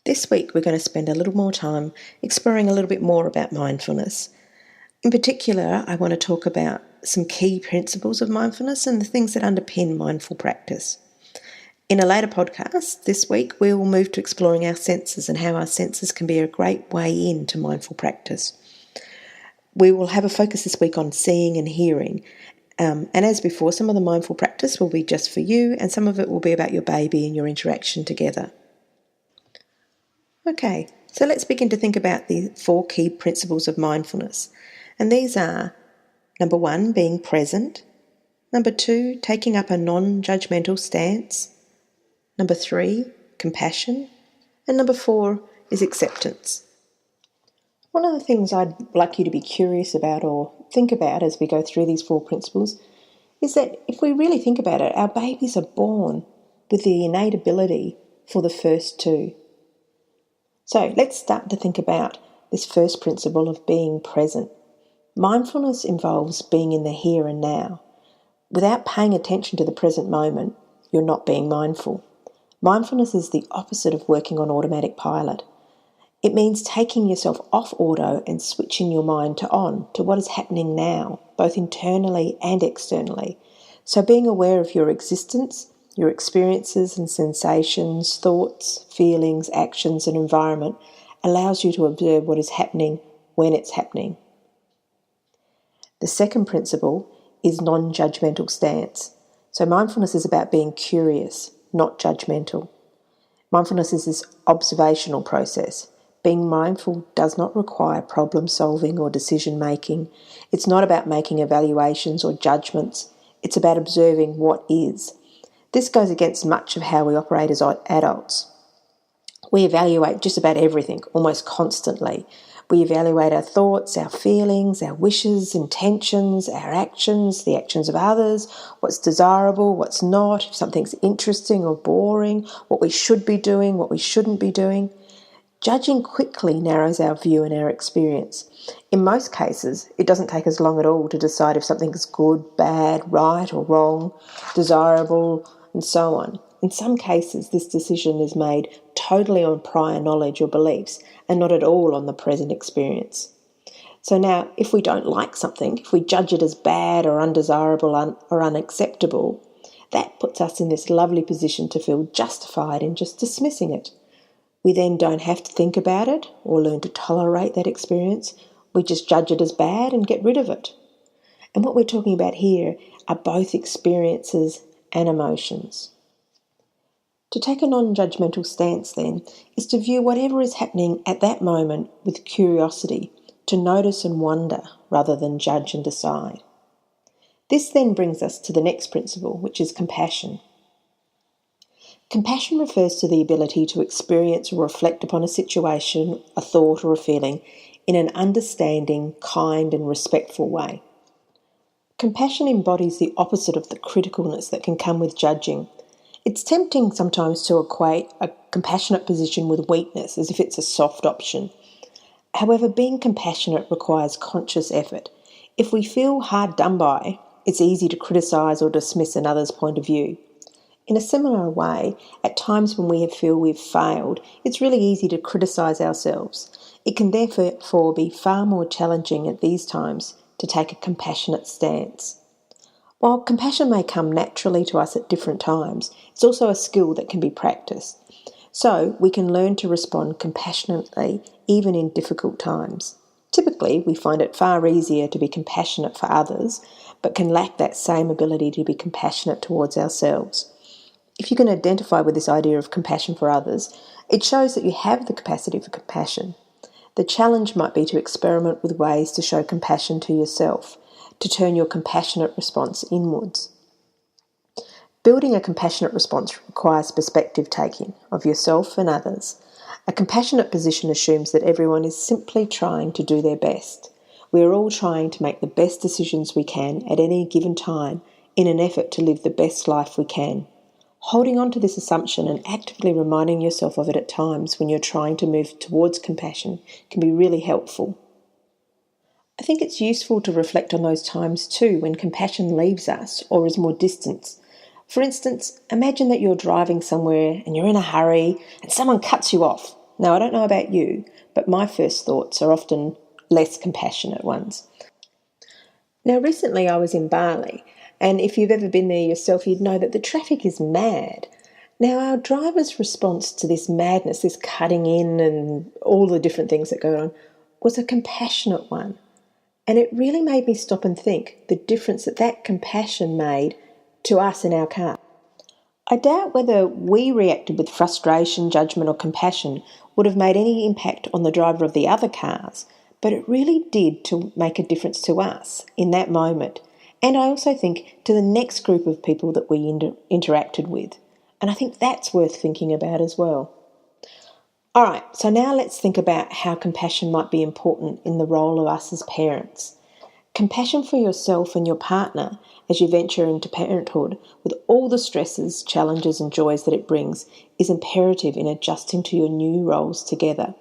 This week we're going to spend a little more time exploring a little bit more about mindfulness. In particular, I want to talk about some key principles of mindfulness and the things that underpin mindful practice. In a later podcast this week, we will move to exploring our senses and how our senses can be a great way into mindful practice. We will have a focus this week on seeing and hearing. And as before, some of the mindful practice will be just for you and some of it will be about your baby and your interaction together. Okay, so let's begin to think about the 4 key principles of mindfulness. And these are, number 1, being present. Number 2, taking up a non-judgmental stance. Number 3, compassion. And number 4 is acceptance. One of the things I'd like you to be curious about or think about as we go through these 4 principles is that if we really think about it, our babies are born with the innate ability for the first 2. So let's start to think about this first principle of being present. Mindfulness involves being in the here and now. Without paying attention to the present moment, you're not being mindful. Mindfulness is the opposite of working on automatic pilot. It means taking yourself off auto and switching your mind to on, to what is happening now, both internally and externally. So being aware of your existence, your experiences and sensations, thoughts, feelings, actions and environment allows you to observe what is happening when it's happening. The second principle is non-judgmental stance. So mindfulness is about being curious, not judgmental. Mindfulness is this observational process. Being mindful does not require problem solving or decision making. It's not about making evaluations or judgments. It's about observing what is. This goes against much of how we operate as adults. We evaluate just about everything, almost constantly. We evaluate our thoughts, our feelings, our wishes, intentions, our actions, the actions of others, what's desirable, what's not, if something's interesting or boring, what we should be doing, what we shouldn't be doing. Judging quickly narrows our view and our experience. In most cases, it doesn't take us long at all to decide if something is good, bad, right or wrong, desirable, and so on. In some cases, this decision is made totally on prior knowledge or beliefs and not at all on the present experience. So now, if we don't like something, if we judge it as bad or undesirable or unacceptable, that puts us in this lovely position to feel justified in just dismissing it. We then don't have to think about it or learn to tolerate that experience. We just judge it as bad and get rid of it. And what we're talking about here are both experiences and emotions. To take a non-judgmental stance then is to view whatever is happening at that moment with curiosity, to notice and wonder rather than judge and decide. This then brings us to the next principle, which is compassion. Compassion refers to the ability to experience or reflect upon a situation, a thought or a feeling in an understanding, kind and respectful way. Compassion embodies the opposite of the criticalness that can come with judging. It's tempting sometimes to equate a compassionate position with weakness, as if it's a soft option. However, being compassionate requires conscious effort. If we feel hard done by, it's easy to criticise or dismiss another's point of view. In a similar way, at times when we feel we've failed, it's really easy to criticise ourselves. It can therefore be far more challenging at these times to take a compassionate stance. While compassion may come naturally to us at different times, it's also a skill that can be practiced. So we can learn to respond compassionately even in difficult times. Typically, we find it far easier to be compassionate for others, but can lack that same ability to be compassionate towards ourselves. If you can identify with this idea of compassion for others, it shows that you have the capacity for compassion. The challenge might be to experiment with ways to show compassion to yourself, to turn your compassionate response inwards. Building a compassionate response requires perspective taking of yourself and others. A compassionate position assumes that everyone is simply trying to do their best. We are all trying to make the best decisions we can at any given time in an effort to live the best life we can. Holding on to this assumption and actively reminding yourself of it at times when you're trying to move towards compassion can be really helpful. I think it's useful to reflect on those times too when compassion leaves us or is more distant. For instance, imagine that you're driving somewhere and you're in a hurry and someone cuts you off. Now, I don't know about you, but my first thoughts are often less compassionate ones. Now, recently I was in Bali, and if you've ever been there yourself, you'd know that the traffic is mad. Now, our driver's response to this madness, this cutting in and all the different things that go on, was a compassionate one. And it really made me stop and think the difference that compassion made to us in our car. I doubt whether we reacted with frustration, judgment, or compassion would have made any impact on the driver of the other cars, but it really did to make a difference to us in that moment. And I also think to the next group of people that we interacted with. And I think that's worth thinking about as well. All right, so now let's think about how compassion might be important in the role of us as parents. Compassion for yourself and your partner as you venture into parenthood with all the stresses, challenges and joys that it brings is imperative in adjusting to your new roles together.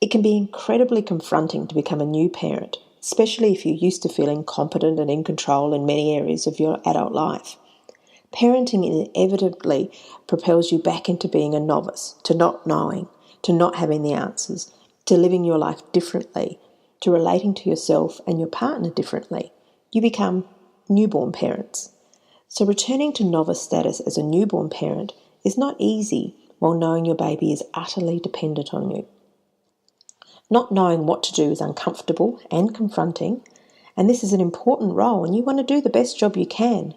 It can be incredibly confronting to become a new parent, especially if you're used to feeling competent and in control in many areas of your adult life. Parenting inevitably propels you back into being a novice, to not knowing, to not having the answers, to living your life differently, to relating to yourself and your partner differently. You become newborn parents. So returning to novice status as a newborn parent is not easy while knowing your baby is utterly dependent on you. Not knowing what to do is uncomfortable and confronting, and this is an important role and you want to do the best job you can.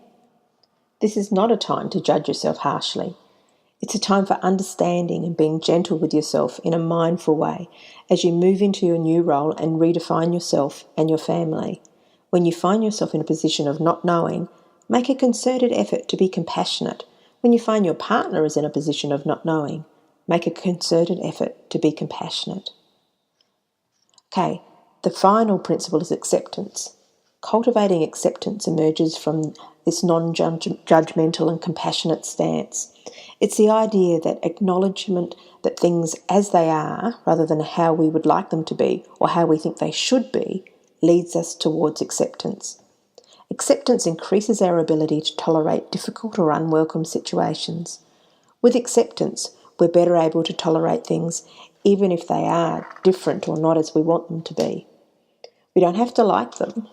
This is not a time to judge yourself harshly. It's a time for understanding and being gentle with yourself in a mindful way as you move into your new role and redefine yourself and your family. When you find yourself in a position of not knowing, make a concerted effort to be compassionate. When you find your partner is in a position of not knowing, make a concerted effort to be compassionate. Okay, the final principle is acceptance. Cultivating acceptance emerges from this non-judgmental and compassionate stance. It's the idea that acknowledgement that things as they are, rather than how we would like them to be or how we think they should be, leads us towards acceptance. Acceptance increases our ability to tolerate difficult or unwelcome situations. With acceptance, we're better able to tolerate things even if they are different or not as we want them to be. We don't have to like them.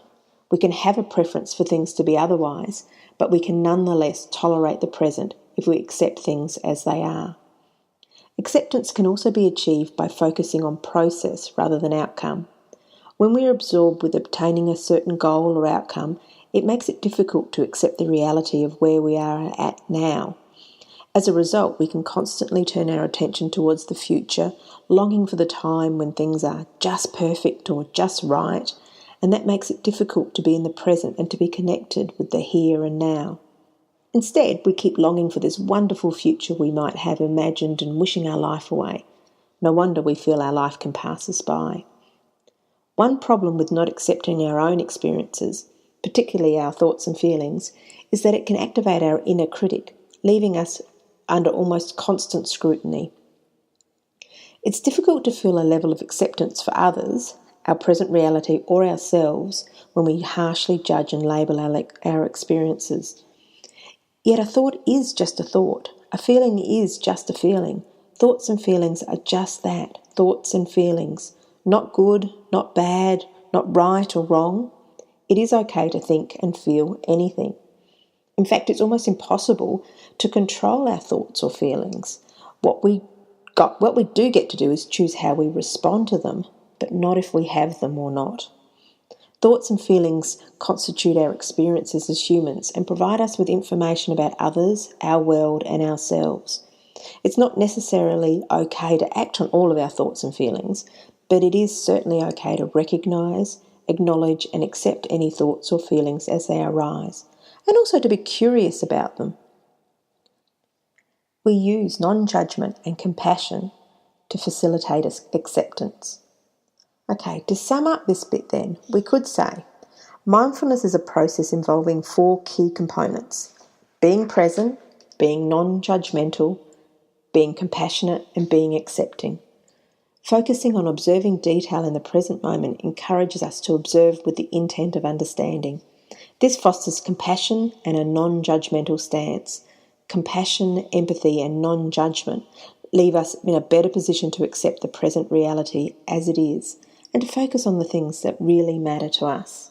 We can have a preference for things to be otherwise, but we can nonetheless tolerate the present if we accept things as they are. Acceptance can also be achieved by focusing on process rather than outcome. When we are absorbed with obtaining a certain goal or outcome, it makes it difficult to accept the reality of where we are at now. As a result, we can constantly turn our attention towards the future, longing for the time when things are just perfect or just right, and that makes it difficult to be in the present and to be connected with the here and now. Instead, we keep longing for this wonderful future we might have imagined and wishing our life away. No wonder we feel our life can pass us by. One problem with not accepting our own experiences, particularly our thoughts and feelings, is that it can activate our inner critic, leaving us under almost constant scrutiny. It's difficult to feel a level of acceptance for others, our present reality, or ourselves when we harshly judge and label our experiences. Yet a thought is just a thought. A feeling is just a feeling. Thoughts and feelings are just that, thoughts and feelings. Not good, not bad, not right or wrong. It is okay to think and feel anything. In fact, it's almost impossible to control our thoughts or feelings. What we do get to do is choose how we respond to them, but not if we have them or not. Thoughts and feelings constitute our experiences as humans and provide us with information about others, our world, and ourselves. It's not necessarily okay to act on all of our thoughts and feelings, but it is certainly okay to recognise, acknowledge, and accept any thoughts or feelings as they arise, and also to be curious about them. We use non-judgment and compassion to facilitate acceptance. Okay, to sum up this bit then, we could say mindfulness is a process involving 4 key components: being present, being non-judgmental, being compassionate, and being accepting. Focusing on observing detail in the present moment encourages us to observe with the intent of understanding. This fosters compassion and a non-judgmental stance. Compassion, empathy, and non-judgment leave us in a better position to accept the present reality as it is and to focus on the things that really matter to us.